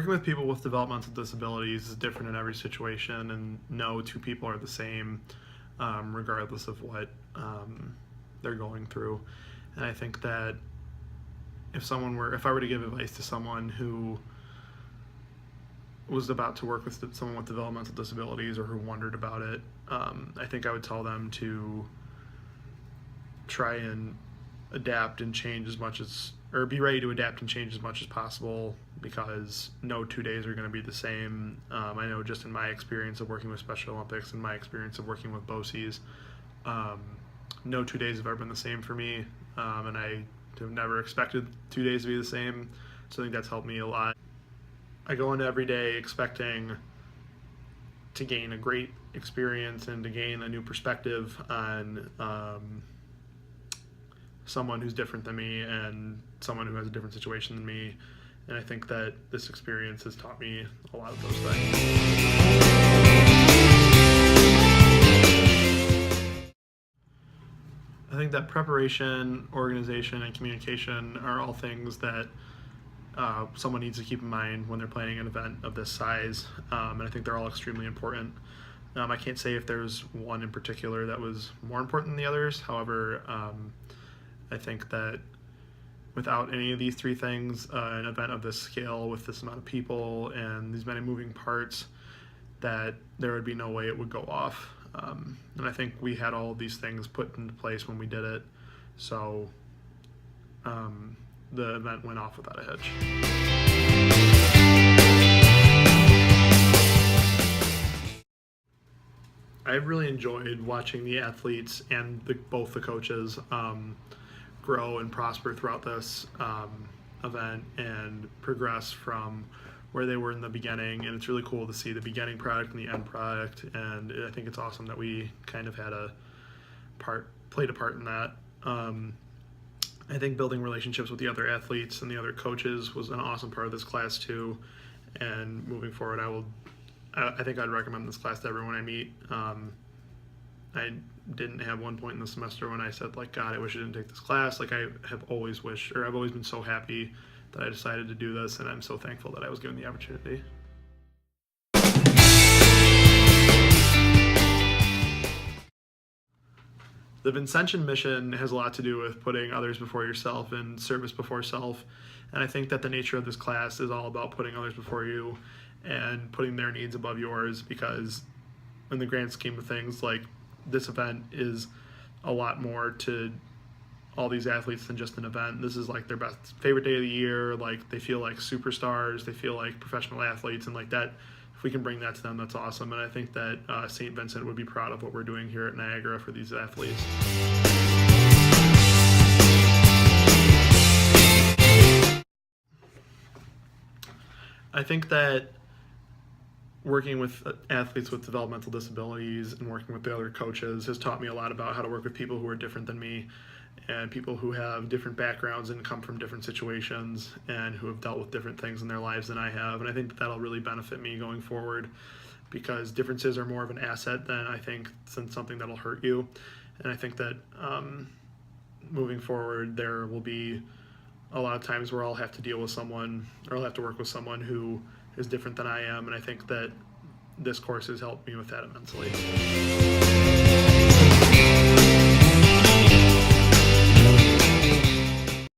Working with people with developmental disabilities is different in every situation, and no two people are the same, regardless of what they're going through. And I think that if I were to give advice to someone who was about to work with someone with developmental disabilities or who wondered about it, I think I would tell them to try and adapt and change or be ready to adapt and change as much as possible, because no 2 days are going to be the same. I know just in my experience of working with Special Olympics and my experience of working with BOCES, no 2 days have ever been the same for me, and I have never expected 2 days to be the same, so I think that's helped me a lot. I go into every day expecting to gain a great experience and to gain a new perspective on someone who's different than me and someone who has a different situation than me, and I think that this experience has taught me a lot of those things. I think that preparation, organization, and communication are all things that someone needs to keep in mind when they're planning an event of this size, and I think they're all extremely important. I can't say if there's one in particular that was more important than the others. However, I think that without any of these three things, an event of this scale with this amount of people and these many moving parts, that there would be no way it would go off. And I think we had all of these things put into place when we did it, so the event went off without a hitch. I really enjoyed watching the athletes and both the coaches grow and prosper throughout this event and progress from where they were in the beginning, and it's really cool to see the beginning product and the end product, and I think it's awesome that we kind of played a part in that. I think building relationships with the other athletes and the other coaches was an awesome part of this class too, and moving forward I think I'd recommend this class to everyone I meet. I didn't have one point in the semester when I said, like, God, I wish I didn't take this class. Like, I've always been so happy that I decided to do this, and I'm so thankful that I was given the opportunity. The Vincentian mission has a lot to do with putting others before yourself and service before self, and I think that the nature of this class is all about putting others before you and putting their needs above yours, because in the grand scheme of things, like, this event is a lot more to all these athletes than just an event. This is like their favorite day of the year. Like, they feel like superstars, they feel like professional athletes, and like that, if we can bring that to them, that's awesome. And I think that St. Vincent would be proud of what we're doing here at Niagara for these athletes. I think that working with athletes with developmental disabilities and working with the other coaches has taught me a lot about how to work with people who are different than me and people who have different backgrounds and come from different situations and who have dealt with different things in their lives than I have. And I think that that'll really benefit me going forward, because differences are more of an asset than something that'll hurt you. And I think that moving forward, there will be a lot of times where I'll have to deal with someone, or I'll have to work with someone who is different than I am, and I think that this course has helped me with that immensely.